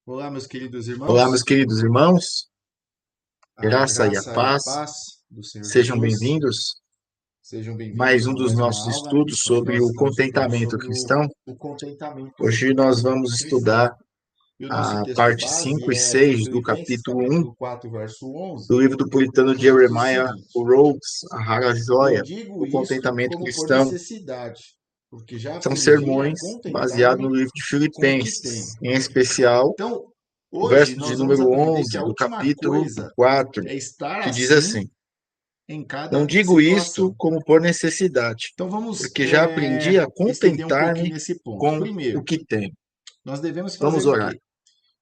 Olá, meus queridos Olá, meus irmãos, queridos irmãos, a graça e a graça e a paz, paz do Senhor sejam Jesus. bem-vindos. Sejam bem-vindos Mais um a dos mais uma nossos aula. estudos Hoje sobre nós o estamos estudando contentamento sobre cristão. o contentamento Hoje nós vamos cristão. estudar E o nosso a texto parte base 5 e é 6 do Filipenses, capítulo 1 capítulo 4, verso 11, do livro do puritano que diz o Jeremiah seguinte: Rhodes, a rara Eu joia, digo o isso contentamento como por cristão. necessidade, porque já São aprendi a sermões baseados no contentar-me livro de com o que tenho. Filipenses, em especial Então, o hoje verso de nós vamos número aprender que 11 a do última capítulo coisa 4, é estar que diz assim assim: em Não cada digo isto situação. como por necessidade, Então vamos porque já aprendi a estender um pouquinho contentar-me nesse ponto. com o Primeiro, que tenho. nós devemos Vamos fazer o orar. quê?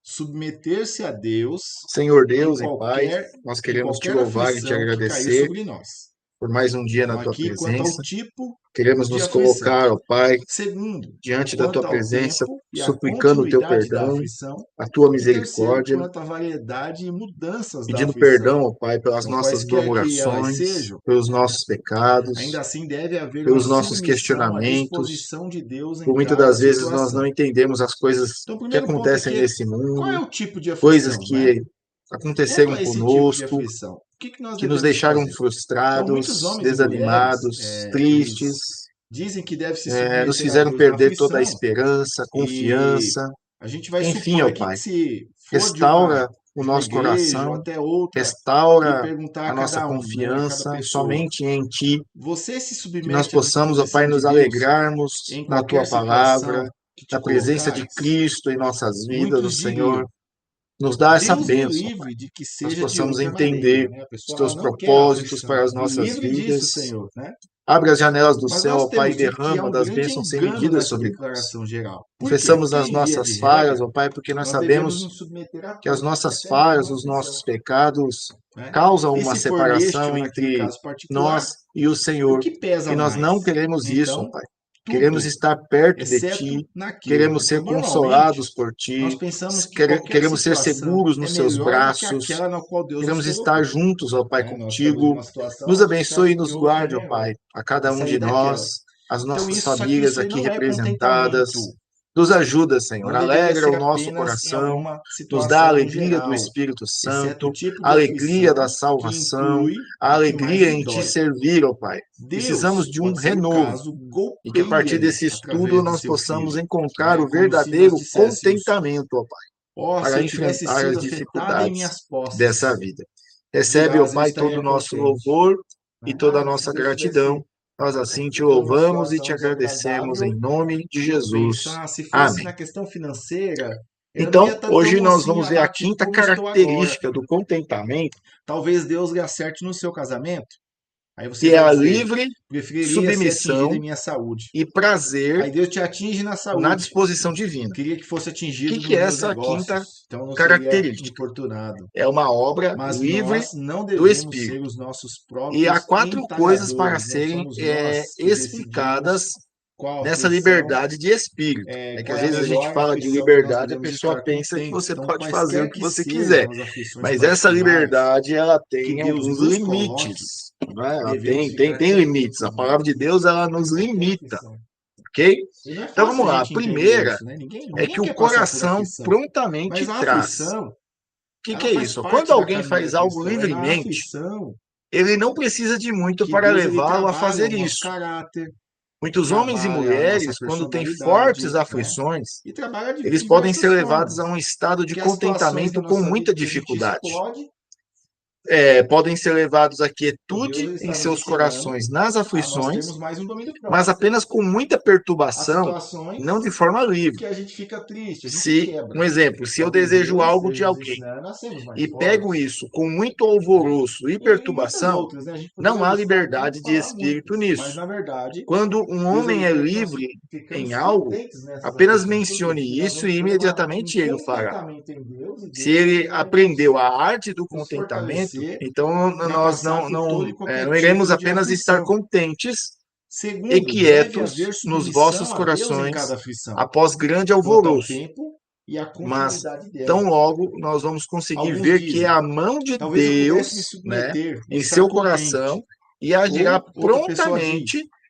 Submeter-se a Deus Senhor em Deus e Pai, qualquer nós em queremos te qualquer louvar e te aflição que cair agradecer sobre nós. por mais um dia Então na tua aqui quanto ao presença. tipo Queremos de nos aflição. colocar, ó Pai, Segundo, diante da tua quanto ao presença, tempo e à suplicando o teu continuidade da perdão, aflição. a tua E terceiro, misericórdia, quanto à variedade e mudanças da pedindo aflição. perdão, ó Pai, pelas Então, nossas quaisquer que elas murmurações, sejam, pelos nossos ainda pecados, assim deve haver uma pelos nossos submissão à questionamentos. disposição de Deus em Por muitas cada das vezes nós não situação. entendemos as coisas Então, o que primeiro ponto acontecem aqui é nesse qual é mundo, o tipo de coisas aflição, né? que Quanto aconteceram a esse tipo de conosco, aflição, o que nós que nos devemos deixaram fazer? Então, muitos frustrados, homens e mulheres, desanimados, eles tristes, dizem que deve se nos submeter a fizeram Deus na perder toda a aflição esperança, e confiança. a gente vai Enfim, supor ó aqui Pai, que se for restaura o de uma nosso igreja ou coração, até outra e restaura perguntar a a nossa cada um, né, a cada confiança pessoa, somente em Ti, você se que nós submete à possamos, ó Pai, disposição de nos Deus alegrarmos em na Tua qualquer palavra, situação que te na presença de colocares? Cristo em nossas vidas, o Muitos Senhor diriam: nos dá essa Deus me bênção, Pai. livre de que Nós seja de possamos outra maneira, entender né? A os pessoa ela Teus não quer a propósitos para aflição. as Me nossas livre disso, vidas. Senhor, né? Abre as janelas do Mas céu, nós ó Pai, e temos dito que há derrama um das grande bênçãos sem engano medidas nessa sobre nós. declaração geral. Por quê? Confessamos Porque, as em via nossas de falhas, regra, ó Pai, porque nós nós devemos sabemos nos submeter a que as todos, nossas até mesmo falhas, a os aflição, nossos pecados né? causam E uma se for neste ou separação naquele entre caso particular, nós e o o Senhor. que pesa E nós mais? não queremos isso, ó Então, Pai. Queremos tudo, estar perto de exceto Ti, naquilo. queremos ser Então, normalmente, consolados por nós Ti, pensamos que qualquer queremos ser situação seguros é nos Seus melhor do que braços, aquela na qual Deus nos queremos estar colocou, juntos, ó Pai, né? Nós estamos contigo. numa situação, Nos a gente abençoe e acha que nos outra é guarde, ó melhor. Pai, a cada A um de saída é aquela. nós, as Então, nossas isso, só que famílias isso aí aqui não é representadas. contentamento. Nos ajuda, Senhor, Não deveria alegra ser o nosso apenas em coração, alguma nos dá a situação alegria do geral, Espírito exceto o Santo, tipo a de alegria da aflição que salvação, inclui a a que mais alegria lhe em Te dói. servir, ó Pai. Precisamos Deus, de um pode ser o renovo caso, e que a partir golpeia-me desse estudo através de nós seu possamos filho, encontrar né? o Como se nós verdadeiro disséssemos: contentamento, ó Pai, ó, se para eu tivesse enfrentar as sido afetado em dificuldades minhas dessa posses, vida. Recebe, ó dirás, eu Pai, todo estaria o nosso contente. louvor e Né? toda a Ah, se nossa Deus gratidão. tivesse Nós assim te ficando numa louvamos e te situação agradecemos em desagradável, nome de eu Jesus. pensar, se fosse Amém. na questão financeira, eu não ia Então, estar hoje tão nós assim vamos ver a abatido quinta como estou agora. característica do contentamento, Talvez Deus lhe acerte no seu casamento. Aí você que é vai a dizer: livre preferiria ser atingido submissão em minha saúde. e prazer Aí Deus te atinge na na saúde. disposição Eu divina. queria que fosse O que atingido que nos é meus essa quinta negócios, então eu não seria característica? importunado. É uma obra Mas livre nós não do devemos ser Espírito. os nossos E há próprios quatro coisas para entalhadores, né? serem Somos nós que explicadas decidimos qual nessa aflição, liberdade de espírito. É que qual às é a vezes a gente melhor fala de aflição que nós liberdade, a devemos pessoa estar pensa que contentes. você Então, pode fazer o quaisquer que que você quiser. sejam as aflições Mas essa particulares liberdade, ela que tem Deus alguns nos coloque, limites. Não é? Ela devemos ficar tem limites. A contentes palavra de nelas, Deus, ela em nos qualquer limita, aflição. ok? E não é Então fácil vamos a lá. A gente entender primeira isso, né? é que Ninguém o quer passar por coração aflição. prontamente Mas a traz. O aflição, que ela é faz isso? Quando parte da alguém faz caminhada algo cristã. É na livremente, aflição ele não precisa de muito que para Deus ele levá-lo a trabalha o fazer nosso isso. caráter, Muitos homens e trabalha a nossa mulheres, quando têm fortes personalidade, né? aflições, E trabalha de eles podem ser diversas levados a formas. um estado de Porque as situações da contentamento com nossa vida muita que a gente dificuldade. explode, Podem ser levados à Deus quietude ele em está nos seus ensinando corações nas a nós aflições, termos mais um domínio mas próprio. apenas com muita Há perturbação, não de situações forma livre. que a gente fica triste, a gente Se, um quebra. exemplo, se eu Talvez desejo Deus algo esteja de nos alguém ensinando a sermos mais e pego fortes, isso com muito né? alvoroço e E muitas perturbação, outras, né? A gente não poderia há listar aqui e liberdade de falar espírito muitas, mas nisso. na verdade, Quando um Deus homem ele é quer que nós livre em ficamos algo, contentes nessas apenas aflições. Por quê? mencione Porque nós isso e vamos ter um imediatamente ele o fará. contentamento em Deus e Se Deus ele ele vai aprendeu a arte do nos contentamento, fortalecer então para nós passar por todo e qualquer não iremos tipo de apenas estar aflição. contentes e Segundo, deve haver quietos nos vossos submissão a Deus em cada corações aflição, após grande quanto ao alvoroço, tempo e à mas continuidade tão dela. logo nós vamos conseguir Alguns ver que é dizem: a mão de talvez eu pudesse me Deus, né, submeter e em estar seu coração contente. e agirá Ou outra pessoa prontamente diz: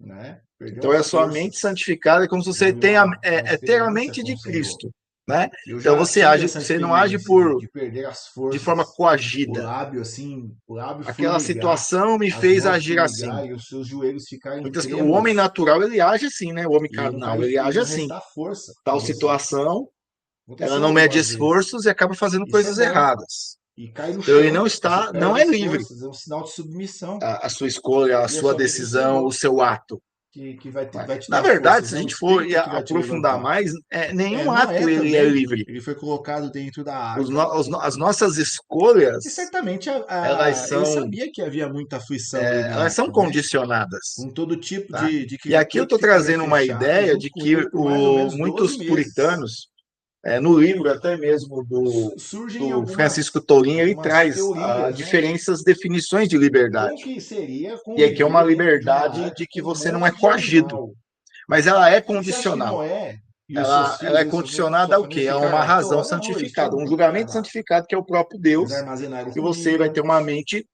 né? Perdeu Então é a a sua força. mente santificada, é como se você Ganhou tenha uma ter a experiência mente com o de Senhor. Cristo. né? Eu Então já você tive age, essa você não age experiência de perder as de forma forças, o coagida. lábio assim, o lábio Aquela formigar, situação me as fez mãos agir assim. formigarem, os seus joelhos ficarem O homem trêmulos natural, ele age assim, né? O homem carnal, ele e age não assim. restar força Tal para você. situação, ela Aconteceu não mede algumas vezes. esforços e acaba fazendo Isso é coisas bom. erradas. E cai no Então ele chão, não você está, não perde é as livre. forças, é um sinal de submissão. A sua escolha, a E é sua somente o decisão, o Senhor seu ato. que Né? vai te Na dar verdade, forças, se é a o gente for Espírito que vai te aprofundar levantar. mais, nenhum Noé ato ele é também, livre. ele foi colocado dentro da arca. As nossas E escolhas, certamente elas ele são, sabia que havia muita aflição ali na elas são arca, né? condicionadas. Com todo tipo Tá? de E aqui eu criatura que estou ficaria trazendo uma fechado ideia junto de com que ele por mais ou menos 12 muitos meses. puritanos, no livro até mesmo Surgem do Francisco Tourinho, ele algumas traz teorias, né? diferentes definições de Como liberdade. que seria E aqui é uma conviver dentro de uma liberdade arca de que com um você não é monte de coagido, animal? mas ela é Você acha que condicional. Noé e os seus Ela filhos, é e seus netos, sua condicionada ao família quê? A uma ficaram à razão toa? Não, eles santificada, foram um muito julgamento trabalho. santificado que é o próprio Eles Deus, armazenaram e você vai comida, ter uma mente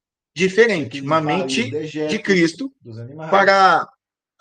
né, diferente, que uma limpar ali os mente de dejetos Cristo dos animais. para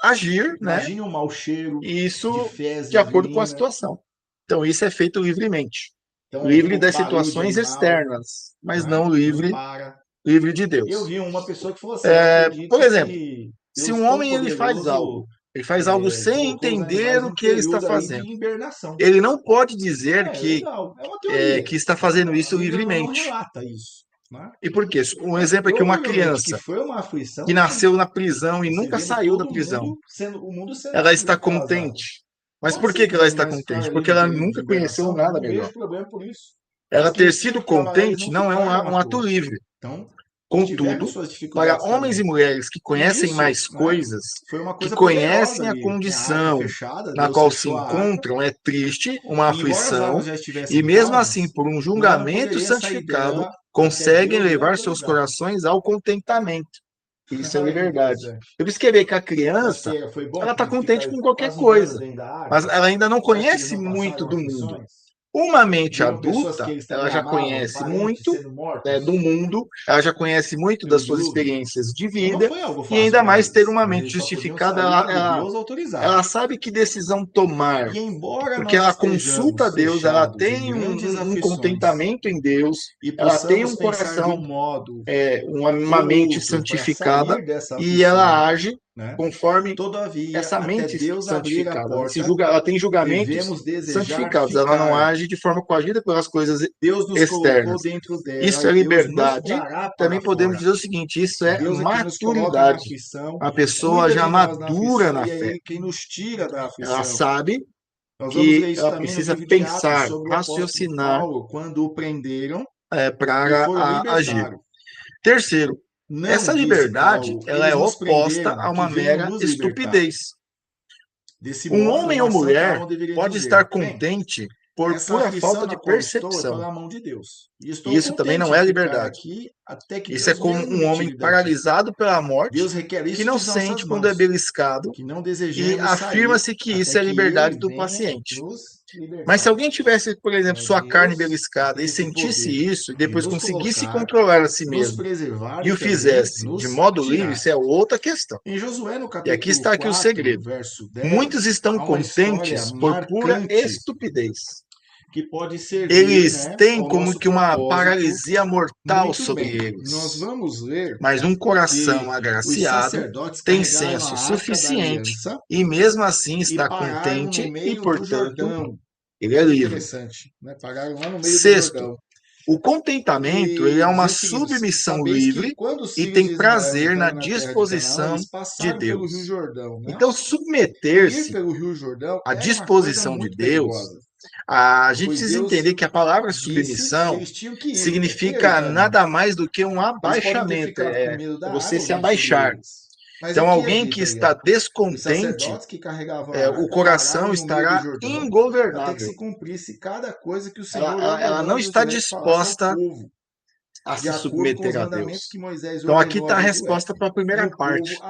agir, né? Imagine o mau cheiro E de isso de fezes de acordo com a urina. situação. Então, isso é feito livremente, Então, livre o das barulho de situações animal, externas, mas né, não não livre, para. livre de Eu Deus. vi uma pessoa que falou assim: eu Por acredito exemplo, que se um Deus homem Todo-Poderoso ele faz algo sem colocou os entender animais o num que ele está período aí de fazendo, hibernação. ele não pode dizer É legal, é uma teoria. que está fazendo A isso Bíblia não livremente. relata isso, né? E por quê? Um Mas exemplo é que uma provavelmente que criança foi uma que aflição, sim. nasceu na prisão e Você nunca vendo saiu da todo prisão, mundo sendo o mundo sendo ela está aflito pelas águas. contente. Mas Pode por ser que ela que está animais contente? ficaram ali Porque num ela período de nunca conheceu hibernação, nada não melhor. vejo problema por isso. Ela Mas ter quem tinha sido que trabalhar, eles contente não não é ficaram um à ato toa. livre. Então, eles tiveram Contudo, suas para dificuldades homens e também. mulheres que E conhecem isso, mais né, coisas, foi uma que coisa poderosa conhecem a ali. Tem a arca condição fechada, na Deus qual se fechou a arca. encontram, é triste, uma E embora as águas aflição, já e estivessem mesmo assim, calmas, por um Noé não julgamento poderia sair santificado, dela até conseguem Deus lhe levar seus autorizar. corações ao contentamento. Isso é Olha que liberdade. interessante. Por isso que vê que a Mas criança, que foi bom ela está ficar contente com qualquer quase um ano coisa, dentro da mas arca? ela ainda não Você acha que eles conhece não muito passaram do mundo. aflições? Uma mente Viram pessoas que adulta, eles ela também já amavam, conhece parentes muito, sendo né, do mortos mundo, ela já conhece muito pelo das suas dilúvio? experiências de Então não vida, foi algo e fácil ainda para mais ter eles, uma mas mente eles só podiam justificada, sair quando Deus autorizava. ela sabe que decisão tomar, E embora porque nós ela consulta a estejamos Deus, ela fechados em tem grandes um aflições contentamento em Deus, e ela tem possamos um pensar de coração, um modo uma ou mente outro para santificada, sair dessa e aflição, ela age né? conforme Todavia, essa até mente Deus abrir a santificada. porta, Ela tem julgamentos devemos desejar santificados, ela não ficar. age de forma coagida pelas coisas Deus nos colocou externas. dentro dela Isso e é Deus nos liberdade. trará para Também podemos fora. dizer o seguinte: isso é Deus é quem nos coloca na maturidade. aflição, A pessoa cuida já de nós na madura aflição na e é fé. Ele quem nos tira da Ela aflição. sabe Nós vamos ver que isso ela também no precisa livro de Atos, pensar, sobre o apóstolo raciocinar Paulo, quando o prenderam e para foram agir. libertaram. Terceiro, essa Não, disse liberdade Paulo, ela é eles nos oposta prenderam, a que uma venham mera nos libertar. estupidez. Desse Um modo, homem ou uma santa mulher alma deveria pode dizer: estar bem, contente por essa pura aflição falta de na qual estou é percepção. pela mão de Deus. E E estou isso também contente não em é ficar liberdade. aqui até que Isso é Deus como mesmo um me homem tire daqui. paralisado pela morte, Deus requer que isso não de nossas sente quando é mãos, beliscado, que não e desejemos sair afirma-se que até isso é que Ele liberdade do venha paciente. nos Mas se libertar. alguém tivesse, por exemplo, Então, sua carne Deus beliscada tem e esse sentisse poder isso, e de depois nos conseguisse colocar, controlar a si nos mesmo, preservar e e o também fizesse de nos modo livre, tirar. isso é outra questão. Em Josué, no E aqui capítulo está aqui o 4, segredo. verso Muitos 10, estão há uma história contentes por pura marcante estupidez. que pode servir, Eles né, têm ao como nosso que uma propósito paralisia mortal muito sobre bem. Nós eles. vamos ver Mas um coração que os agraciado sacerdotes tem carregaram a senso arca da suficiente aliança e mesmo assim e está pararam no contente e, meio do portanto, Jordão. ele é Que livre. interessante, né? Pararam lá no meio do Sexto, Jordão. o contentamento ele é E uma dizendo o seguinte: submissão sabeis que livre quando os e filhos tem de Israel prazer na entraram na terra de Canaã, disposição eles de passaram pelo Rio Deus. Jordão, né? Então, E ir submeter-se pelo Rio Jordão à era uma coisa disposição de muito Deus, perigosa, a gente pois precisa Deus entender que a palavra disse que submissão eles tinham que ir. E aí, significa caminho? nada mais do que um Eles podem ter abaixamento, ficado com é medo da você água se vindo sobre abaixar. eles. Mas Então, aqui é alguém que dito aí, ó, está os descontente, sacerdotes que carregavam a o arca coração pararam no meio do estará Jordão até que ingovernável. se cumprisse cada coisa que o Senhor Ela ordenou a não está Josué que falasse ao disposta povo, a de se acordo com os submeter a mandamentos Deus. que Moisés Então, aqui ordenou a está a Josué. resposta para a E primeira o povo parte.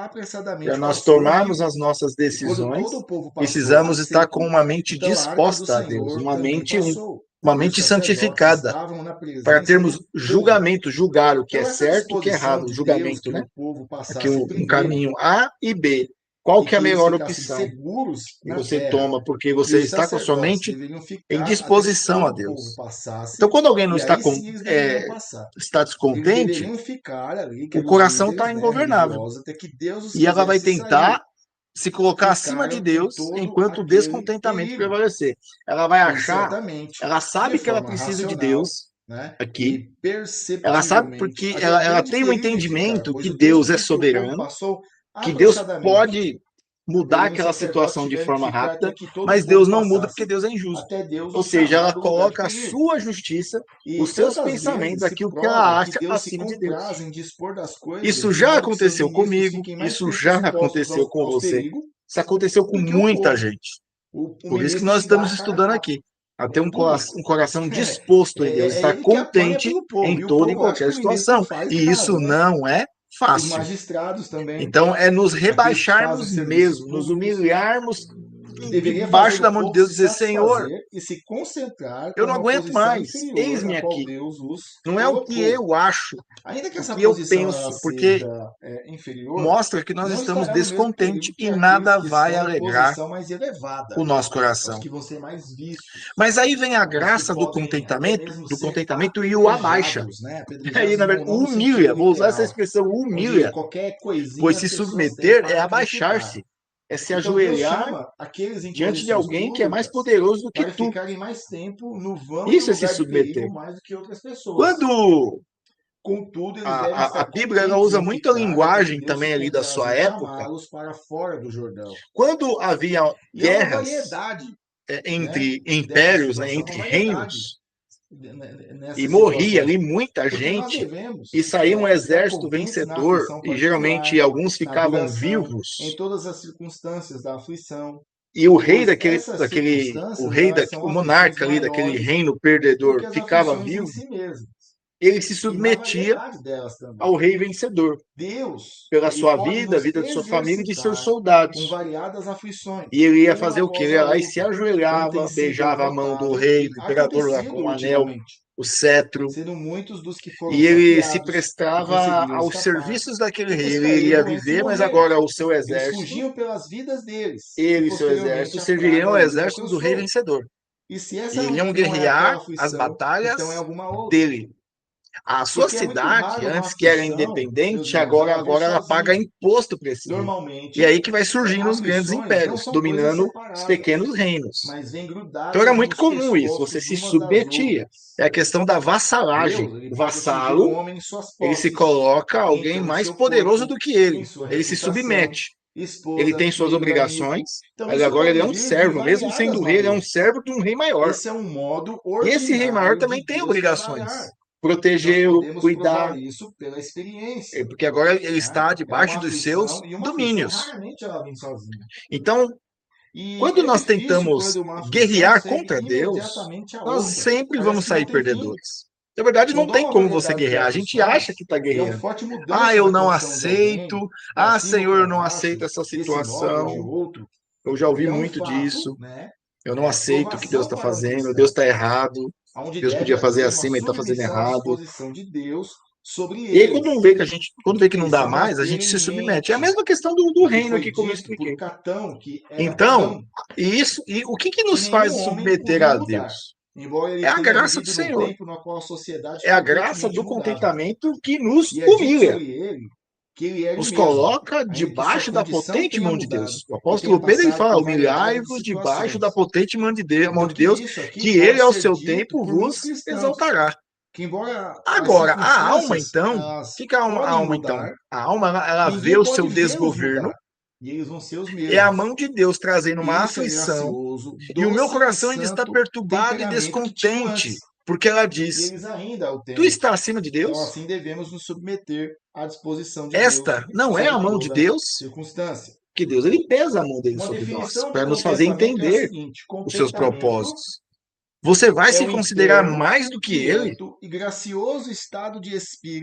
Para apressadamente nós passou o tomarmos rio. as nossas E quando todo decisões, o povo passou a precisamos estar com seco, uma mente então a arca do disposta a Deus, Senhor também passou. uma E os mente sacerdotes santificada, estavam na para presença termos do povo. julgamento, julgar o que é Então, essa certo e o que é disposição errado, o de Deus julgamento, que né? o povo Aqui passasse um primeiro caminho A e B. qual e que é a que eles melhor ficassem opção seguros que na você terra. toma? Porque E você os está com a sua sacerdotes mente deveriam em ficar até que disposição a todo o povo Deus. passasse, Então, quando alguém não e está, aí sim eles deveriam passar. está Eles descontente, deveriam ficar ali, que o eram os coração está líderes, né, ingovernável. religiosos, até que Deus os E ela vai fizesse sair. tentar se colocar acima de Ficaram em Deus todo enquanto o aquele descontentamento perigo. prevalecer. Ela vai E achar, certamente, ela de sabe que ela forma precisa de racional, Deus né, aqui, e ela sabe perceptivelmente, porque havia ela grande tem um perigo em ficar, entendimento pois que o texto Deus é diz que o povo soberano, passou que Deus apressadamente. pode mudar Porém, os aquela sacerdotes situação de tiveram que forma ficar até rápida, que todo o mas Deus povo não muda porque passasse, Deus é injusto. até Deus Ou os seja, chamar ela do lugar de coloca a perigo. sua justiça, E os seus tantas pensamentos, vezes se aquilo que prova ela que acha Deus se acima de Deus. compraz em dispor das coisas Isso de já modo que seus aconteceu ministros comigo, fiquem mais isso tempo já expostos aconteceu com aos você, perigos isso aconteceu com do que o muita povo. gente. O Por isso que ministro nós se dá estamos a cara a estudando tapa. aqui, a ter É duro. um coração disposto em Deus, É estar ele que apanha contente pelo povo. em E o toda e povo acha que qualquer o ministro situação. faz E isso nada, né? não é Os fácil. magistrados também, Então, é nos aqueles que fazem rebaixarmos serviços mesmo, nos públicos, humilharmos que deveria debaixo fazer da o mão de povo Deus, se dizer: Senhor, satisfazer e se concentrar eu com não uma aguento posição mais, inferior eis-me na qual aqui. Deus os Não é o que colocou. eu acho, Ainda que o essa que eu posição ela penso, porque seja inferior, mostra que nós não estamos estará no mesmo descontentes perigo que e aqueles nada que vai estão em alegrar posição mais elevada, o nosso aos coração. que vão ser mais vistos, Mas aí vem a os que graça podem até mesmo do ser contentamento e o abaixa. apedrejados, né? Aí, Apedrejados na não, verdade, não no humilha, sentido vou usar essa literal, expressão, onde humilha, qualquer pois coisinha as se pessoas têm submeter é para crucificar. abaixar-se, é se Então Deus ajoelhar chama aqueles em diante de posições alguém que é mais públicas poderoso do que para tu. ficarem mais tempo no vão e no Isso é se lugar de perigo submeter. mais do que outras pessoas. Quando Contudo, eles devem a estar Bíblia ela contentes usa em muito a ficar até que linguagem Deus se também ali da compraz sua em época, chamá-los para fora do Jordão. quando havia E há uma guerras variedade, né, entre dessa impérios, né, situação, uma entre variedade reinos, e nessas morria situações. ali muita Porque nós gente, e devemos saía um estar exército contentes na vencedor, aflição e geralmente particular, alguns na ficavam duração, em vivos, todas as circunstâncias da aflição, e o rei pois essas circunstâncias elas são o aflições monarca ali daquele maiores reino do que perdedor as ficava aflições em vivo, si mesmas, ele se e na submetia variedade delas também. ao rei vencedor, Deus, pela ele sua pode vida, a nos vida de sua família e de seus exercitar com soldados. variadas aflições, E ele ia uma fazer o quê? Ele após ia a lá e se outra, como tem ajoelhava, sido beijava a mão do notado rei, e do imperador lá com acontecido o anel, ultimamente, o cetro, sendo muitos dos que foram e ele se saqueados e prestava conseguiram aos escapar, serviços daquele que rei. Ele iria descaíram entre e viver, mas morreram. agora o seu Eles exército, fugiam pelas vidas deles, e ele e seu posteriormente exército a serviriam praga ao os exército do rei alcançou. vencedor. E se essa E iriam não é aquela guerrear as aflição, então é batalhas alguma outra. dele. A sua Porque é muito cidade, raro uma antes que era aflição, meus independente, irmãos, ela vir agora ela paga sozinha. imposto para esse rei. E Normalmente, aí que vai surgindo os grandes aflições não impérios, são coisas dominando os separadas, pequenos reinos. mas vêm Então grudadas era muito nos comum isso, você pescoços se umas das submetia. É outras. a questão da vassalagem. Deus, ele O pode atingir o vassalo, homem em suas ele se posses, coloca a alguém em mais seu poderoso corpo, do que em ele. sua Ele se reputação, submete. Ele esposa, tem suas filho, amigo. obrigações, Então mas isso agora ele pode é um vir de servo. Mesmo variadas sendo rei, ele é um maneiras. servo de um rei maior. Esse é um modo E esse rei maior ordinário de também tem Deus trabalhar. obrigações. Nós Protegê-lo, podemos cuidar, provar isso pela experiência, porque agora ele né? está É debaixo uma dos seus aflição, e uma aflição domínios. raramente ela vem sozinha. Então, E quando é nós difícil tentamos quando uma aflição guerrear segue contra Deus, imediatamente a nós outra. sempre Parece vamos que não sair tem fim. perdedores. Na verdade, não Quando há tem uma como você variedade de guerrear. A gente acha que aflições, está e há uma guerreando. forte Ah, mudança eu na não condição de aceito. alguém, para Ah, cima ou Senhor, eu para não baixo, aceito essa desse modo ou situação. de outro, Eu já ouvi ele é um muito fato, disso. né? Eu não aceito o que Deus Provação está para um fazendo. Deus cristão, está errado. onde Deus deve podia fazer haver uma assim, mas está fazendo submissão à errado. disposição de Deus sobre E aí, quando vê eles, que o quando que vê que não dá precisamos mais, a gente ter se em submete. É a mente, mesma questão do o que reino foi aqui, como eu dito por expliquei. Catão, que era Então, pagão, e o que que nos nenhum faz homem submeter podia a mudar, Deus? embora É ele a tenha graça do vivido num Senhor. tempo no qual a sociedade É a graça frequentemente do mudava. contentamento que nos E é dito humilha, sobre ele que ele era o nos mesmo, coloca ainda que sua debaixo da condição potente tenha mão de mudado Deus. O e tenha apóstolo Pedro ele passado fala: por variedade de humilhai-vos debaixo da situações. potente mão Então, de que Deus, isso aqui que ele pode ao ser seu dito tempo por muitos vos cristãos, exaltará. que embora as Agora, a alma, circunstâncias então, o elas que que é a podem alma, então? mudar, A alma, ela vê ninguém o pode seu vê-los desgoverno, mudar. E eles vão ser os é a mesmos. mão de Deus trazendo uma E isso é aflição, gracioso, e o meu doce e coração ainda está santo perturbado e temperamento que tinham descontente, antes. porque ela E diz: eles ainda o tu têm. está acima de Então, Deus? assim devemos nos submeter à disposição de Deus Esta não é a sobre mão de toda Deus? circunstância. Que Deus ele pesa a mão dele Uma sobre nós definição de para nos fazer contentamento é a entender seguinte: os seus contentamento propósitos. Você vai é se o considerar interno, mais do que ele? quieto e gracioso estado de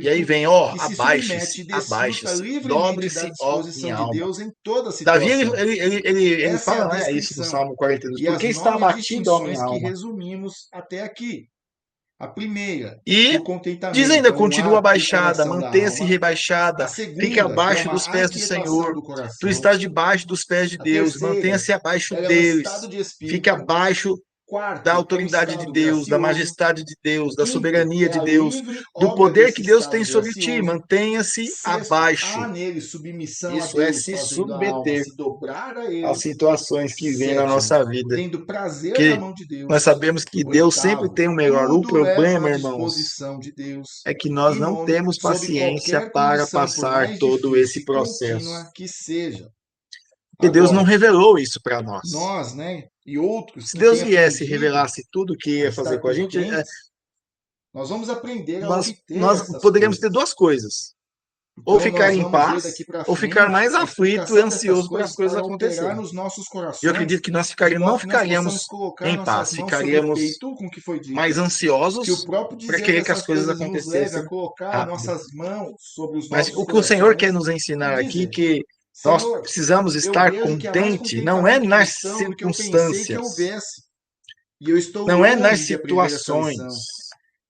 E aí espírito vem, ó, que se submete abaixe-se, e desfruta abaixe-se, livremente da dobre-se, ó, disposição minha de alma. Deus em toda Davi, situação. ele Essa é a fala, né, isso no descrição Salmo 42, e por as que está 9 abatido, ó, distinções minha que alma? resumimos até aqui. A primeira, E o contentamento, diz ainda, que é um continua ato do abaixada, coração da mantenha-se alma. A rebaixada, segunda, fique que é abaixo uma dos pés do aquietação Senhor. do Tu coração. estás debaixo dos pés de A Deus, terceira, mantenha-se abaixo ela é um estado deles. de Fique espírito. abaixo da Quarto, é um autoridade de estado Deus, da gracioso. majestade de Deus, da Quinto, soberania é de a Deus, livre do obra poder desse que Deus tem estado sobre ti. gracioso. Mantenha-se Sexto, há abaixo. nele submissão a Isso é Deus, se fazendo a alma submeter se dobrar a às ele. situações que vêm na Sétimo, nossa vida. tendo prazer na Que mão de nós Deus. sabemos que Deus sempre Oitavo, tem o melhor. O tudo leva problema, à irmãos, disposição de Deus. é que nós E não nono, temos sob paciência qualquer para condição, por passar mais todo difícil esse e processo. contínua que seja. Porque Deus não Agora, revelou isso para nós. nós, né, e outros Se que Deus têm viesse e aprendido revelasse tudo o que a ia fazer estar com a por gente, crentes, nós vamos aprender a nós, obter nós essas poderíamos ter coisas. duas coisas. Ou Então, ficar nós em vamos ver daqui paz, para ou ficar frente mais a aflito e explicação dessas ansioso para as coisas coisas para operar acontecerem. nos nossos Eu corações, acredito que nós de não modo que nós possamos ficaríamos colocar em nossas paz, mãos sobre o ficaríamos peito, com o que foi mais dito, que o ansiosos próprio para dizer querer que as dessas coisas coisas nos leve a acontecessem colocar rápido. nossas mãos sobre os Mas nossos o que o Senhor quer corações nos e ensinar aqui é dizer: que nós Senhor, precisamos eu estar vejo que há mais contente, não é contentamento nas cristão do que eu pensei que circunstâncias, houvesse. E eu estou não é nas longe de aprender essa lição. situações,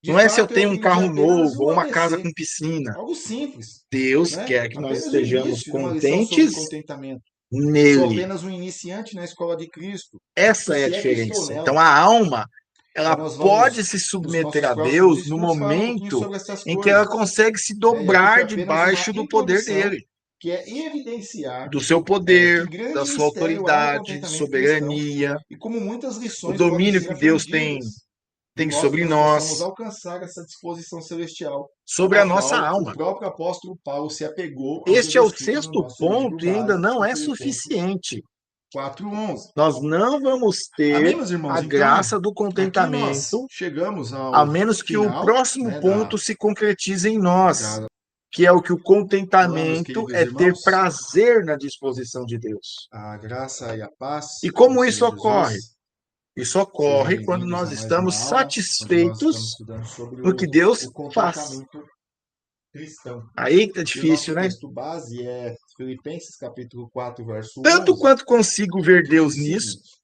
De não é se eu fato, eu tenho um aprendi carro apenas novo o ou uma casa ABC, com piscina. algo simples, Deus né? quer que nós Apenas o estejamos início de uma lição sobre contentes contentamento. Sou nele. apenas um iniciante na escola de Cristo, Essa é a se é que estou diferença. nela. Então a alma, ela Mas nós pode vamos, se nos submeter nossos a próximos Deus no estudos, falar um pouquinho momento sobre essas em que ela coisas, consegue se né? E aqui foi dobrar apenas uma debaixo do poder introdução, dele, que é evidenciar do seu que poder, da grande sua mistério há no autoridade, contentamento cristão soberania, e como muitas o lições podem domínio ser que Deus aprendidas, de tem modo que sobre nós possamos nós, alcançar essa disposição celestial, sobre a a nossa qual o alma. próprio apóstolo Paulo se apegou ao ser Este é o descrito no sexto nosso livro ponto e ainda base não de é Filipenses suficiente. 4:11. Nós não vamos Amém, ter meus a irmãos? Então, graça do aqui nós contentamento chegamos a ao menos que o final, próximo né, ponto se concretize em nós, que é o que o Olá, meus contentamento queridos é ter irmãos. prazer na disposição de Deus. A graça e a paz E do como isso Senhor ocorre? Jesus. Isso Sejam ocorre quando bem-vindos nós a mais uma estamos aula, onde nós estamos satisfeitos estudando sobre no que Deus o faz. contentamento cristão. Aí tá E o nosso difícil, né? texto base é Filipenses capítulo 4, verso Tanto 11, quanto consigo ver que diz Deus o nisso, seguinte: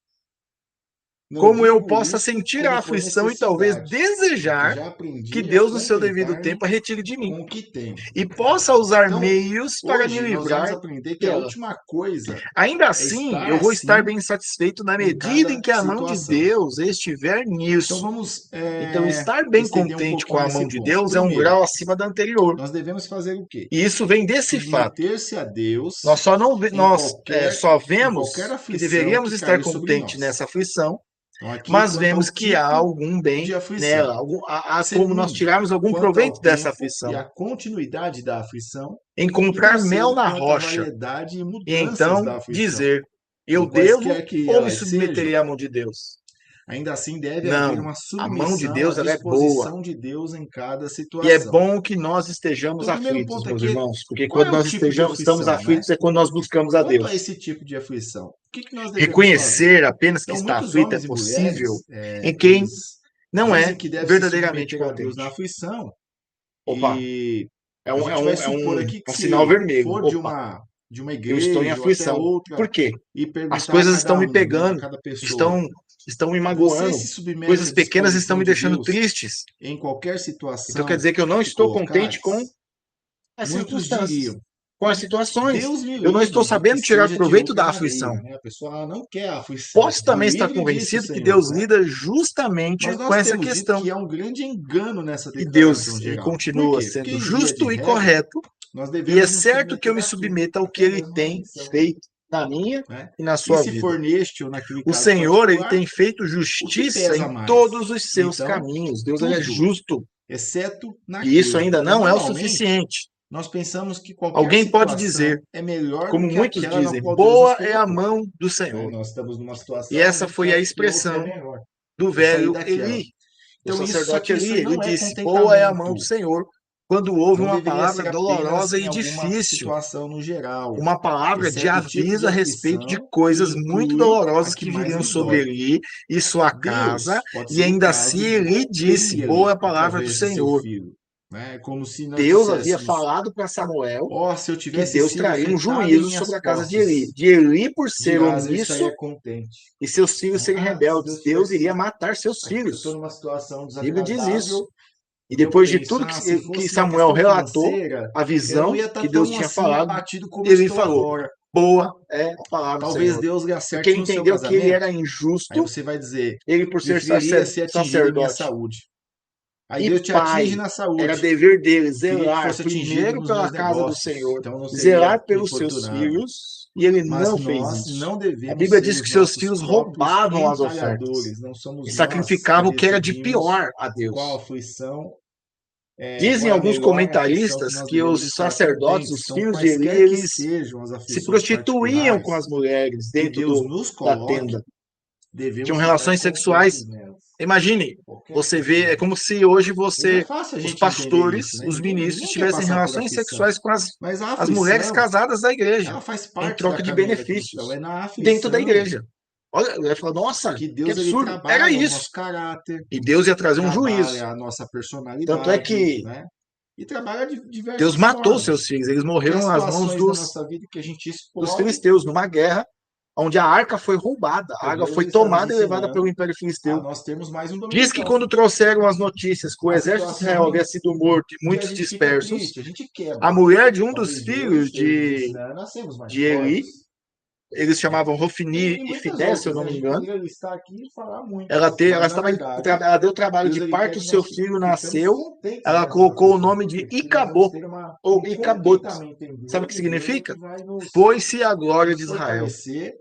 Não como eu digo possa isto sentir a como por aflição e talvez necessidade, porque desejar já que aprendi a Deus, no seu devido contentar-me tempo, a retire de mim com o que tenho. e possa usar Então, meios para me hoje nós vamos livrar aprender que a dela. última coisa Ainda é assim, estar eu vou estar assim bem satisfeito na em medida em cada que a mão de situação. Deus estiver Então nisso. vamos Então, estar bem estender um contente com pouquinho a mão esse de ponto. Deus é um Primeiro, grau acima da anterior. nós devemos fazer o quê? E isso vem desse fato. Submeter-se a Deus Nós só não ve- nós só em qualquer vemos que aflição deveríamos que estar cair sobre contentes nós. nessa aflição, Então, aqui, mas quanto ao vemos que há tipo algum de bem aflição. nela, há como nós Segundo, tirarmos algum quanto ao proveito dessa tempo e aflição. a continuidade da aflição. E Encontrar mel terceiro, na quanto à rocha variedade e e mudanças então da aflição. dizer: eu Então, devo quaisquer que ou me elas sejam, submeterei à mão de Deus? ainda assim deve haver Não, uma a mão de submissão à Deus ela é boa. disposição de Deus em cada E é situação. bom que nós estejamos Então, o primeiro aflitos, ponto meus aqui, irmãos, porque qual quando é o nós tipo de estamos aflição, né? aflitos é quando nós buscamos a Quanto a Deus. esse tipo de aflição, o que nós devemos fazer? Reconhecer apenas que Então, está muitos aflito é homens e possível mulheres, em quem eles não dizem é que deve se verdadeiramente submeter a Deus na contente. aflição, Opa, e é a um, é gente vai um, é supor um, aqui que um sinal se vermelho. for Opa, de uma eu estou em igreja ou até aflição. outra Por quê? e As perguntar a coisas estão cada me um, né, a pegando, cada pessoa, estão me você magoando. se submete Coisas à pequenas estão disposição me de deixando Deus tristes. em qualquer Então quer situação dizer que eu não que estou contente com colocares? as Muitos circunstâncias, diriam, com as situações. Deus me Eu não estou livre de que sabendo tirar seja de proveito outra da aflição. maneira, né? A pessoa não quer a aflição. Posso Me também estar livre disso, convencido que Senhor, Deus né? lida justamente Mas com nós essa temos dito questão. que há um grande engano nessa E declaração Deus geral. Por continua quê? Porque sendo em via de justo e regra, correto, nós e é devemos nos certo que eu submeter me a tudo, submeta ao que até Ele mesmo à tem aflição, feito na minha né? e na E sua se vida. for neste ou naquele O caso Senhor, Ele particular, tem feito o que justiça pesa em mais? todos os seus Então, caminhos. Deus, Ele é tudo, justo. exceto E isso naquele. ainda Porque não é o normalmente suficiente. nós pensamos que qualquer Alguém pode situação dizer, é melhor do como que muitos aquela na dizem, qual Deus nos boa é a colocou, mão do né? Senhor. Nós estamos numa E situação, a essa gente foi a sabe que outra é expressão melhor. do É sair velho daquela. Eli. O Então, isso, só sacerdote que isso Eli, aí ele não é disse, boa é a mão contentamento. do Senhor, quando houve Não uma deveria palavra ser apenas dolorosa em e alguma difícil, situação no geral. uma palavra Esse de certo tipo de aviso a respeito de aflição que coisas muito inclui a dolorosas que que mais viriam nos sobre dói. Eli e sua casa, Deus pode e ser o ainda assim caso de Eli romper em disse, boa é Eli a palavra do através de seu Senhor. filho. né? Como se nós Deus havia disséssemos, falado para Samuel ó, se eu que tivesse Deus sido traria um afetado em juízo minhas sobre a casa de Eli. posses, De Eli, por ser dirás, eu omisso, estaria contente. e seus filhos serem Ah, se rebeldes. Deus Deus tivesse, iria matar seus eu estou filhos. numa situação A Bíblia diz isso. desagradável, E e eu depois de penso, tudo se que fosse uma Samuel questão relatou, financeira, a eu não visão ia estar que Deus tão tinha assim falado, abatido como eu ele estou falou: agora. boa é a palavra do Talvez Senhor. Deus lhe Porque acerte ele no seu entendeu que ele casamento. era Aí injusto, você vai dizer, ele por ser preferiria ser atingido em minha sacerdote saúde. Aí e Deus te atinge pai, na era saúde. dever dele Queria que zelar fosse atingido primeiro nos pela meus casa do negócios, Senhor, então não seria zelar pelos seus infortunado. filhos, e ele Mas não fez nós isso. não A devemos Bíblia ser diz que os seus nossos filhos próprios roubavam as ofertas entalhadores, não e somos nós que sacrificavam o que era de decidimos pior a qual Deus. aflição, Dizem qual é a alguns melhor aflição que comentaristas nós que os devemos estar sacerdotes, contentes. os Então, filhos de Eli, quaisquer que eles sejam as se aflições prostituíam com particulares as mulheres que dentro Deus nos da coloque, tenda. Tinham devemos ficar relações sexuais. contentes nelas. Imagine, Qualquer você que vê, é seja. como se hoje E não é você, fácil a os gente entender pastores, isso, né? os ministros, Ninguém quer tivessem passar por relações aflição. sexuais com Mas a as mulheres aflição, casadas da igreja, ela faz em parte da troca de caminhada cristã. benefícios, É na dentro da aflição igreja. Olha, ele vai falar, nossa, que que Deus ele absurdo. Era trabalha o isso. nosso caráter, E Deus ia trazer um juízo. trabalha a nossa Tanto é personalidade, que né? E trabalha de Deus diversas matou formas. seus filhos, eles Porque há morreram nas mãos situações na nossa vida que a gente dos explode, filisteus, numa guerra, onde a arca foi roubada, a porque água Deus foi ele está nos tomada e levada ensinando pelo Império a Filisteu. nós termos mais um Diz que dominicão. quando trouxeram as notícias que o Há exército de Israel havia situações sido morto e que a muitos gente fica dispersos, triste, a gente quebra. a mulher de um dos Talvez Deus filhos esteja nos ensinando a sermos mais de Eli, fortes. eles chamavam E, Rofini e e muitas Finéia, se eu outras, não né? A me gente engano, poderia listar aqui e falar ela, muitas, ela, mas na estava, verdade, ela deu trabalho Deus de ele quer parto, que seu nós filho ficamos nasceu, contentes ela nessas colocou o aflições. nome Por de quê? Porque nós vamos Icabô, ter ou um Icabot. contentamento em Sabe o Deus que e Deus é significa? que vai Foi-se a glória de nos Israel. fortalecer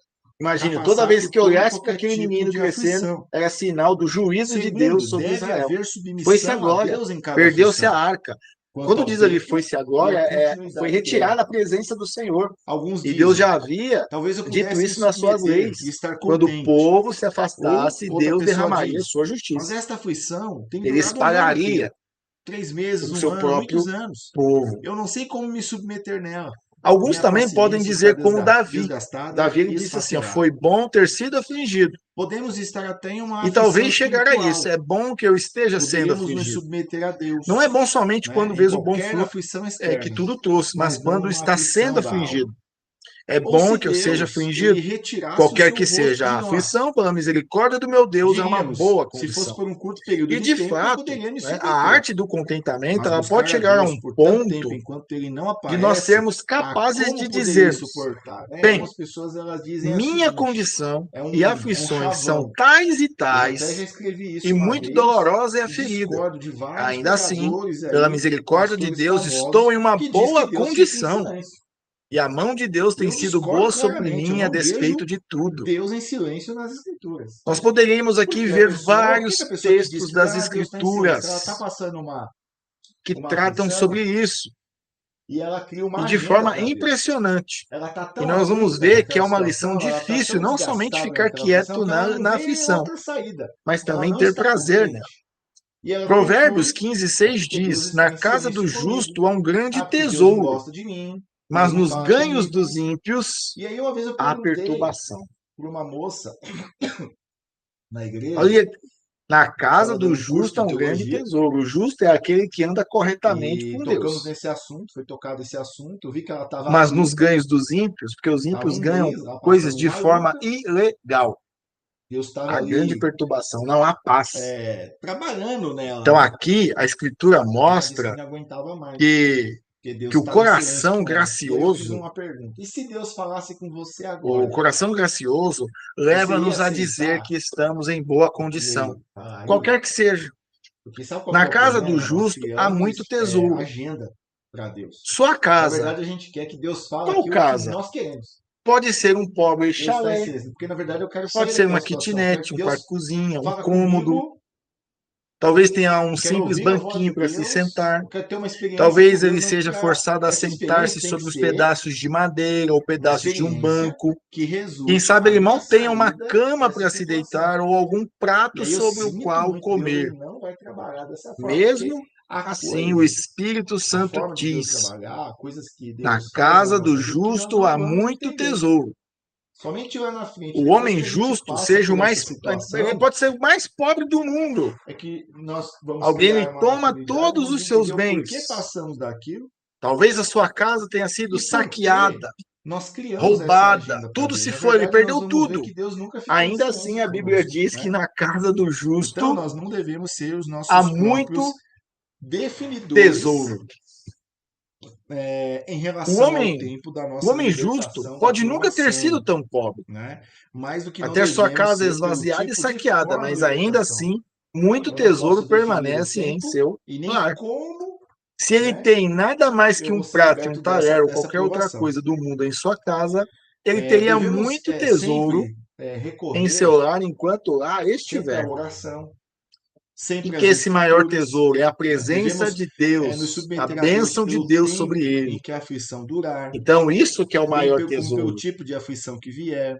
para Imagine, toda passar vez por que eu todo e olhasse para qualquer aquele tipo menino de crescendo, aflição. era sinal do juízo de Deus Segundo, sobre deve Israel. haver Foi-se a submissão a glória, Deus em cada perdeu-se a aflição, arca. quanto Quando ao diz ali tempo foi-se a e glória, a foi continuidade dela. retirada a presença do Senhor. Alguns E Deus dizem, já havia talvez eu dito pudesse me isso nas suas submeter e leis. estar Quando o contente. povo se Ou afastasse, outra Deus pessoa derramaria diz, sua mas justiça. esta aflição tem Ele durado um ano inteiro, espalharia 3 meses, o um seu ano, muitos próprio anos. povo. Eu não sei como me submeter nela. Alguns Minha também podem paciência está dizer como Davi. desgastada Davi ele e disse assim, ó, esfacelada. foi bom ter sido afligido. Podemos estar até em uma E aflição talvez chegar a espiritual. isso. É bom que eu esteja sendo Poderíamos nos afligido. submeter a Deus, Não é bom somente né, quando em vês o bom qualquer fruto aflição que externa, tudo trouxe, mas mas não quando numa está sendo aflição da alma. afligido. É Ou bom se que eu seja Deus ele afligido. retirasse o Qualquer seu que rosto seja de a nós, aflição, pela misericórdia do meu Deus, é uma diríamos, boa se fosse condição. por um curto período E de de tempo, eu fato, poderia me né, a submeter. arte do contentamento, Mas ela pode buscar a chegar a Deus um por tanto tempo ponto enquanto ele não de nós aparece, sermos capazes como de poderia dizermos: suportar? Né? bem, Algumas pessoas elas dizem o minha seguinte: condição é e um aflições são chavão. tais e Eu até já tais, escrevi e isso uma muito vez dolorosa é a e ferida. discordo de vários Ainda assim, pregadores pela aí, misericórdia de pastores Deus, famosos, estou em uma que diz que boa Deus fica em condição. silêncio. E a mão de Deus tem Eu sido discordo boa sobre claramente, eu mim a não vejo despeito de tudo. Deus em silêncio nas escrituras. Nós poderíamos aqui Porque a ver pessoa, o que que a vários pessoa que diz textos que das Deus está em silêncio? Ela está Escrituras passando que uma tratam aflição sobre isso, e ela cria uma e de agenda forma para Deus. impressionante. Ela está E tão nós vamos aflita ver que é naquela uma lição situação, ela está difícil tão não somente desgastada ficar naquela aflição quieto que ela não na vê aflição, outra saída. mas Ela também não ter está prazer nela. contente. E ela Provérbios conclui, 15:6 porque Deus diz: está na em casa do silêncio comigo. justo há um grande Ah, porque Deus não tesouro, gosta de mim, mas Deus não nos fala ganhos comigo. dos ímpios E aí uma vez eu há perguntei perturbação. para uma moça na igreja, Ali, na casa estava do dando um curso justo há de um grande teologia, tesouro. O justo é aquele que anda corretamente e com tocamos Deus. nesse assunto, foi tocado esse assunto, eu vi que ela estava Mas nos aflita, ganhos dos ímpios, porque os estava ímpios um ganham mês lá coisas passando de uma forma luta, ilegal. Deus estava A grande ali perturbação, não há paz. trabalhando nela, Então né? aqui a escritura Ela disse que mostra não aguentava mais, que, porque Deus que o estava em silêncio coração com ela. E aí eu fiz gracioso, uma pergunta: e se Deus falasse com você o agora, coração gracioso você ia leva-nos a dizer aceitar? que estamos em boa condição, Porque aí, qualquer que seja. porque sabe qual que Na é o casa do problema? Nós justo há muito criamos tesouro. agenda para Deus. Sua Na casa, verdade, a gente quer que Deus fale qual aquilo que casa? nós queremos. Pode ser um pobre Deus está em chalé, silêncio, porque na verdade eu quero pode sair ser daquela uma situação. Eu quero que kitnet, um Deus quarto-cozinha, um fala cômodo. comigo, Talvez tenha um eu quero simples ouvir a voz de banquinho para se Deus, sentar. eu quero ter uma experiência com Talvez ele Deus, não seja para forçado a essa experiência sentar-se tem que sobre os ser pedaços de madeira ou uma pedaços de um experiência banco. que Quem resulte sabe na ele minha mal tenha uma saída cama dessa para se situação. deitar ou algum E prato aí eu sobre o sinto qual muito, Deus comer. ele não vai trabalhar dessa forma, porque Mesmo há assim, o coisas, Espírito a Santo forma de Deus diz: trabalhar, há coisas que na Deus faz na casa do nossa vida que nós justo não há vamos muito entender. tesouro, Somente lá na frente, o depois homem que a gente justo passa seja o por essa mais. Ele situação, pode ser o mais pobre do mundo. é que nós vamos Alguém criar lhe uma toma maturidade, todos vamos os seus entender o porquê bens. passamos daquilo Talvez a sua casa tenha sido e por que saqueada, nós criamos essa roubada, agenda para tudo Deus. se Na foi, ele verdade, nós perdeu vamos ver tudo. que Deus nunca ficou em Ainda assim, silêncio a Bíblia conosco, diz né? que na casa do Então, justo nós não devemos ser os há nossos próprios muito definidores tesouro. em O relação ao homem, tempo da o nossa homem justo libertação, da pode nunca ter sido provação, tão pobre, né? Mais do que não até sua devemos casa ser pelo esvaziada e tipo de saqueada, forma mas de ainda libertação. assim, muito Eu não tesouro posso definir o permanece em tempo seu e nem lar. como, Se ele né, tem nada mais que eu um vou ser prato, e um liberto talher ou dessa qualquer outra provação. coisa do mundo em sua casa, ele teria Devemos muito tesouro sempre em seu recorrer lar enquanto lá sempre à estiver. oração, E sempre que às esse maior escrituras, tesouro é a né? presença Devemos de nos Deus, a submeter a Deus bênção de pelo Deus sobre tempo em ele. que a aflição durar, Então, isso que é o bem maior como pelo tesouro. tipo de aflição que vier.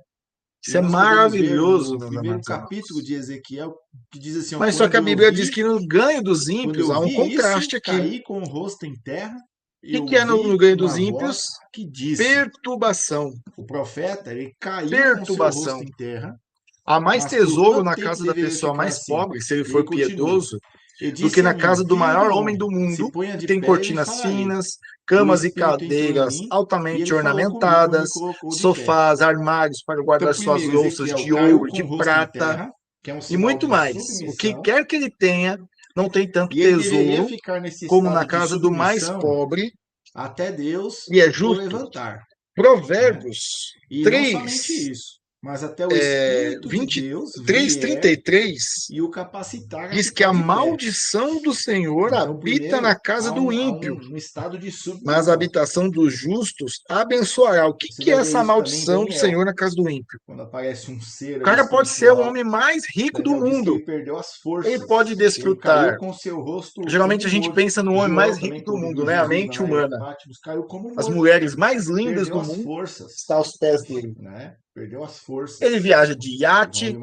Isso E é nós podemos ver maravilhoso, no meus primeiro amados capítulo irmãos. de Ezequiel, que diz assim, ó, Mas só que a Bíblia diz que no ganho dos quando ímpios eu há um vi isso, contraste aqui. caí com o rosto em terra, O que eu que é no vi ganho dos uma voz ímpios? que disse, Perturbação. o profeta, ele caiu com seu rosto Perturbação. em terra, Há mais mas por tesouro quanto na tempo casa da deveria pessoa ficar mais assim? pobre, se ele E ele for continua. piedoso, Ele do que disse a na mim, casa do filho maior do homem homem, do se mundo, ponha que de tem pé e me cortinas falarei. finas, E o camas e Espírito entrou em cadeiras mim e altamente ele falou comigo e me ornamentadas, colocou de pé. sofás, armários para Então, guardar suas primeiro, louças Ezequiel de caiu ouro, com de o rosto em prata terra, que é um e sinal muito de mais. O que submissão, quer que ele tenha, não tem tanto e ele deveria tesouro ficar nesse como na estado de casa do mais submissão pobre, até Deus e é o justo. levantar, né? Provérbios E não somente 3, isso, mas até o Espírito de Deus 23, vier 33, e o capacitar a diz que ficar a de pé. maldição do Senhor Então, habita primeiro, na casa do há ímpio, um estado de mas a submissão. habitação dos justos abençoará. O que Você que é vai ver essa isso também em maldição do Daniel, Senhor na casa do ímpio? quando aparece um ser O ali cara pode ser o espiritual. homem mais rico do Daniel diz que mundo. ele perdeu as Ele forças. pode Ele caiu desfrutar. com seu rosto como Geralmente a gente morto. pensa no homem mais João rico também, do quando mundo, viu né? A Jesus na mente lareira de humana. Patmos, caiu como As morto. mulheres mais lindas Perdeu do as mundo forças, estão aos pés dele. né? Perdeu as forças. Ele viaja de Então, iate,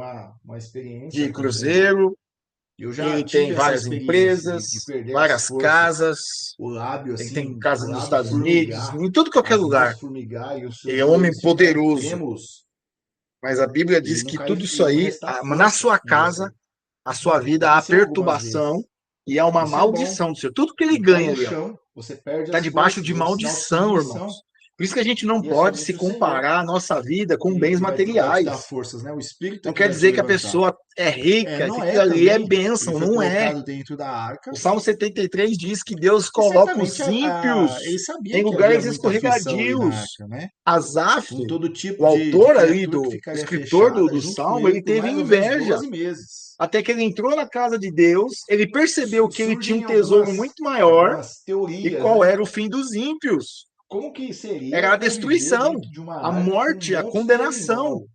uma experiência de com o Senhor. cruzeiro, Eu já ele tem tive essa várias experiência empresas, de perder as várias forças, casas, o lábio ele tem assim, o casa nos lábio Estados Unidos, formigar, em tudo qualquer as lugar. mãos formigar e os seus Ele é um homem joelhos ficarem poderoso. trêmulos. Mas a Bíblia E diz que tudo e isso não aí, restar na força sua em você. casa, a sua vida, há Aconteceu algumas perturbação vezes. e há uma Isso é bom. maldição do Senhor. Tudo que ele E cai ganha no ali, ó, chão, você perde está as debaixo de forças, é um sinal de maldição, submissão. irmãos. Por isso que a gente não E é pode se somente o Senhor comparar a nossa vida com bens que vai te dar materiais. forças, né? O Espírito é Não que quer vai te dizer que a levantar. pessoa é rica, que Noé aquilo ali é também, ele bênção, foi não é. colocado dentro da arca. O Salmo 73 diz que Deus E coloca os certamente ele ímpios sabia em que havia lugares muita aflição ali na escorregadios. arca, né? Asaf, Com todo o tipo de autor ali, criatura que o ficaria escritor fechada do junto com Salmo, ele ele por teve mais ou menos inveja. 12 meses. Até que ele entrou na casa de Deus, ele percebeu que ele tinha um Surgem tesouro muito maior. algumas E teorias, qual né? era o fim dos ímpios? Como que seria Era a conviver destruição, dentro de uma a arca com um morte, a monstro do condenação. animal?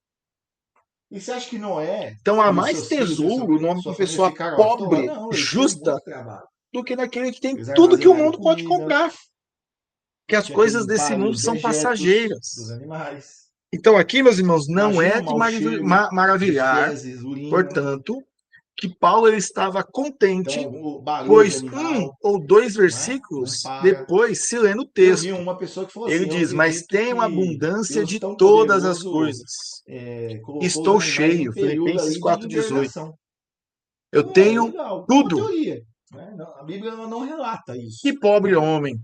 E você acha que Noé Então há e os mais seus filhos e tesouro no nome de sua uma família pessoa ficaram à toa? pobre, Não, eles tiveram justa, muito trabalho. do que naquele que tem Eles tudo que o armazenaram mundo pode comida, comprar. Que as tinha que coisas limpar desse ali mundo os são dejetos dos passageiras. animais. Então aqui, meus irmãos, não Imagina é o de mau cheiro de maravilhar, fezes, urina. portanto, que Paulo ele estava contente, Então, o barulho de pois um animal, ou dois não versículos para. depois, se lê no Eu vi texto, uma pessoa que falou ele assim: eu diz: Mas acredito tenho que abundância Deus de tão todas as poderoso coisas. colocou os Estou animais num cheio. período Filipenses ali de 4,18. hibernação. Eu tenho Legal, é uma tudo. teoria. Né? A Bíblia não relata Que isso. pobre homem.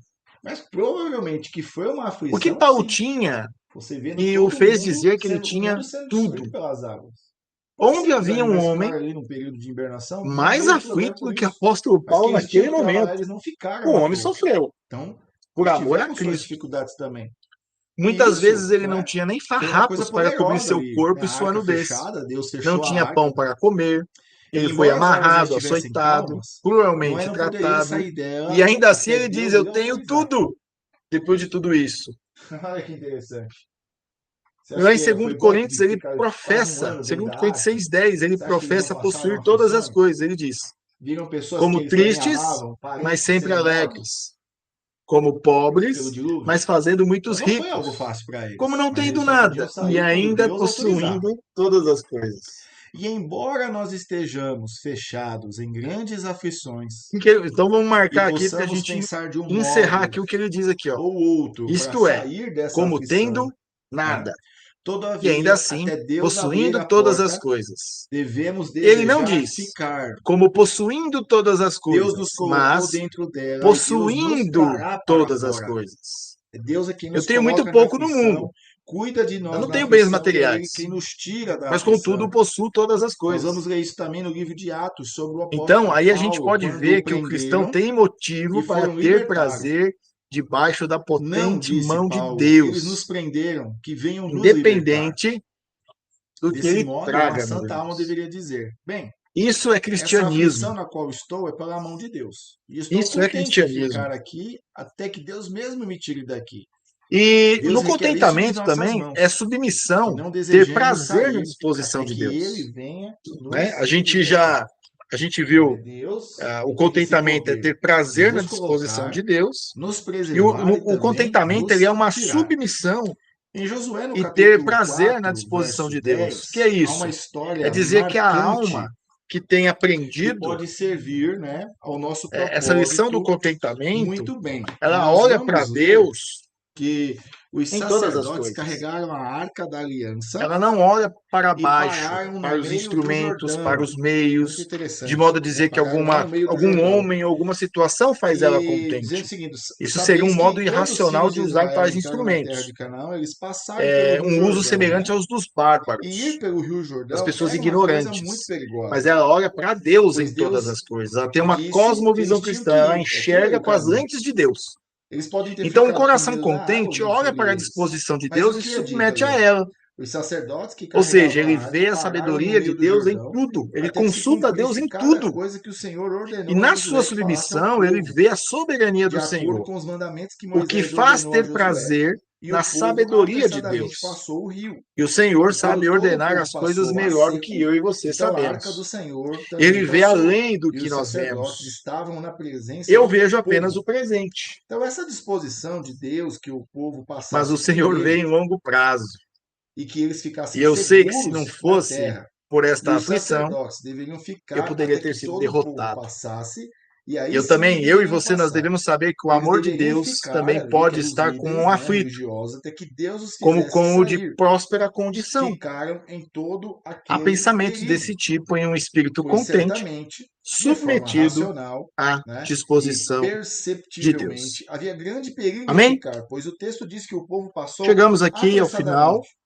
Mas provavelmente que foi uma O que aflição, Paulo sim. tinha Você vendo e o todo fez mundo dizer que ele o mundo tinha sendo tudo. destruído pelas águas. Pode Onde ser que os havia um animais homem ficaram ali num período de hibernação, não mais vejo problema aflito por do que o isso. apóstolo Mas que Paulo eles tinham naquele que trabalhar, momento. eles não ficaram O à homem toa. sofreu Então, por eles amor a tiveram suas Cristo. dificuldades também. E Muitas vezes isso, ele não né, tinha nem foi uma coisa farrapos para cobrir poderosa seu ali, né? corpo e A sua arca nudez. fechada, Deus Não fechou a tinha arca. pão para comer. E Ele foi embora as águas já amarrado, estivessem açoitado, calmas, Noé cruelmente não poderia tratado. sair dela E ainda assim até ele diz: Deus Eu lhe tenho autorizar. tudo. Depois de tudo isso. Olha que interessante. Você acha Lá em que foi 2 bom Coríntios, que ele ficar quase um professa, ano dentro 2 da Coríntios arca? 6,10, ele Você acha que eles não professa passaram possuir todas as aflições? coisas. Ele diz: Viram pessoas que como eles também tristes, amavam, mas parentes que sempre seriam mortos alegres. Como pelo pobres, dilúvio? mas fazendo muitos Então não foi algo ricos. fácil para Como eles, não mas tendo eles só podiam nada, e sair quando ainda Deus autorizava. possuindo todas as coisas. E embora nós estejamos fechados em grandes aflições Então vamos e marcar aqui para a possamos gente pensar de um encerrar modo aqui o que ele diz aqui, ó. ou outro para Isto é, sair dessa como aflição, tendo né? nada. e ainda Todavia, assim, até Deus abrir possuindo a todas as porta, coisas. devemos Ele não desejar diz ficar. como possuindo todas as Deus nos coisas, colocou mas dentro dela e Deus nos possuindo trará para todas as fora. coisas. Deus é quem Eu nos tenho muito coloca na pouco no aflição, mundo, cuida de eu nós não na tenho bens aflição e é Ele materiais, quem nos tira da mas contudo aflição. possuo todas as Nós coisas. vamos ler isso também no livro de Atos, sobre o Então, apóstolo aí a gente Paulo, pode quando o ver que o cristão prenderam tem e motivo para foram ter libertados. prazer debaixo da Não, potente disse mão de Paulo, eles nos Deus, prenderam, que venham nos libertar. independente do que Desse ele modo, uma traga, meus santa alma irmãos. deveria dizer: bem, Isso é essa aflição cristianismo. na qual estou é pela mão de Deus. E estou Isso é contente em cristianismo. ficar aqui até que Deus mesmo me tire daqui. E Deus no requer isso de contentamento nossas também é mãos, que submissão, não ter desejemos prazer na sair disposição até de que Ele Deus, venha né? nos A gente libertar. viu, É Deus o que tem esse contentamento é poder ter de prazer na nos disposição colocar, de Deus, nos e preservar e o também contentamento ele é nos uma tirar. submissão Em Josué, no e ter capítulo prazer na 4, disposição verso de Deus. 10, Que é há uma isso? É história dizer que a marcante alma que tem que aprendido pode servir, né, ao nosso essa lição do propósito contentamento, muito bem. ela Nós olha para vamos ver Deus que os em todas as sacerdotes coisas. carregaram a arca da aliança Ela não olha para e baixo, pararam no para os meio do instrumentos, para Jordão. os Muito meios, de interessante, modo a né? dizer que Pararam lá no meio do algum Jordão. homem ou alguma situação faz ela E dizendo o contente. seguinte: Isso seria um sabeis modo que quando os irracional filhos de de usar Israel tais entraram na terra de instrumentos. Canaã, eles passaram pelo É Rio um uso Jordão, né? semelhante aos dos E ir bárbaros, pelo Rio das Jordão pessoas era uma coisa muito ignorantes. Mas perigosa, ela olha para Deus pois em todas Deus as coisas. Ela tem uma disse que eles cosmovisão tinham cristã, que ela ir. Aquele era enxerga o com as caminho. lentes de Deus. Eles podem ter Então, um ficado com coração medo da água contente de olha ferir para a eles. disposição de Mas Deus o e se que é dito submete a ali? ela. Os sacerdotes que Ou seja, carregavam a ele arca vê a pararam no sabedoria de meio do Deus em Jordão tudo. Ele até que se consulta a Deus cumprisse em cada tudo. coisa que o Senhor E ordenou a na sua Josué que falasse ao submissão, ele povo, vê a soberania de do acordo Senhor, com os mandamentos que o que Moisés faz ordenou a ter Josué. prazer E na o povo sabedoria de apressadamente Deus. passou o rio. E o Senhor E sabe quando todo o ordenar povo as coisas passou a melhor do que seco, eu e você então a arca do sabemos. Senhor também Ele vê passou. além do E que os nós sacerdotes vemos. estavam na presença Eu do vejo apenas povo. o presente, Então, essa disposição de Deus que o povo mas o passasse por Senhor vê ele em longo prazo. e que eles E ficassem eu sei que se não seguros na fosse terra, por e esta os aflição, sacerdotes deveriam eu ficar poderia até ter que sido todo o povo derrotado. passasse, e aí Eu sim também, eu e deveriam você, nós passar. devemos saber que o Eles amor de deveriam Deus ficar também ali, que pode eram os estar com líderes, um né, aflito, religiosos, até que Deus os como fizesse com o de sair. próspera condição. Ficaram em todo Há aquele pensamentos período, desse tipo em um espírito pois contente, certamente, de forma submetido racional, à né, e disposição de perceptivelmente, Deus. havia grande perigo em Amém? ficar, pois o texto diz que o povo passou Chegamos aqui ao final apressadamente.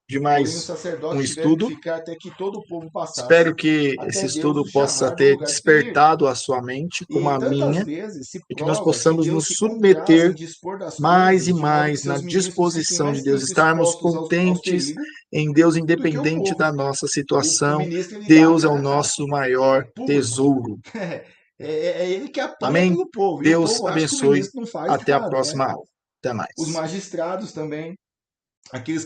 de Porém, os mais um sacerdotes tiveram que estudo. ficar até que todo o povo passasse, Espero que esse até Deus estudo os possa chamar do ter lugar de perigo. despertado a sua mente, como E a tantas minha, vezes se e que nós prova que possamos Deus nos se compraz em submeter dispor das mais e coisas, de modo que mais na seus ministros fiquem disposição de mais Deus, tempo estarmos expostos aos contentes perigos em Deus, do que o independente povo. da nossa O situação. ministro ele dá a Deus é o cara a tapa, nosso maior é público. tesouro. É ele que apanha Amém? pelo povo, e o Deus povo acha que o abençoe. ministro não faz Até a nada, né? próxima aula. Até Os mais. magistrados também, aqueles que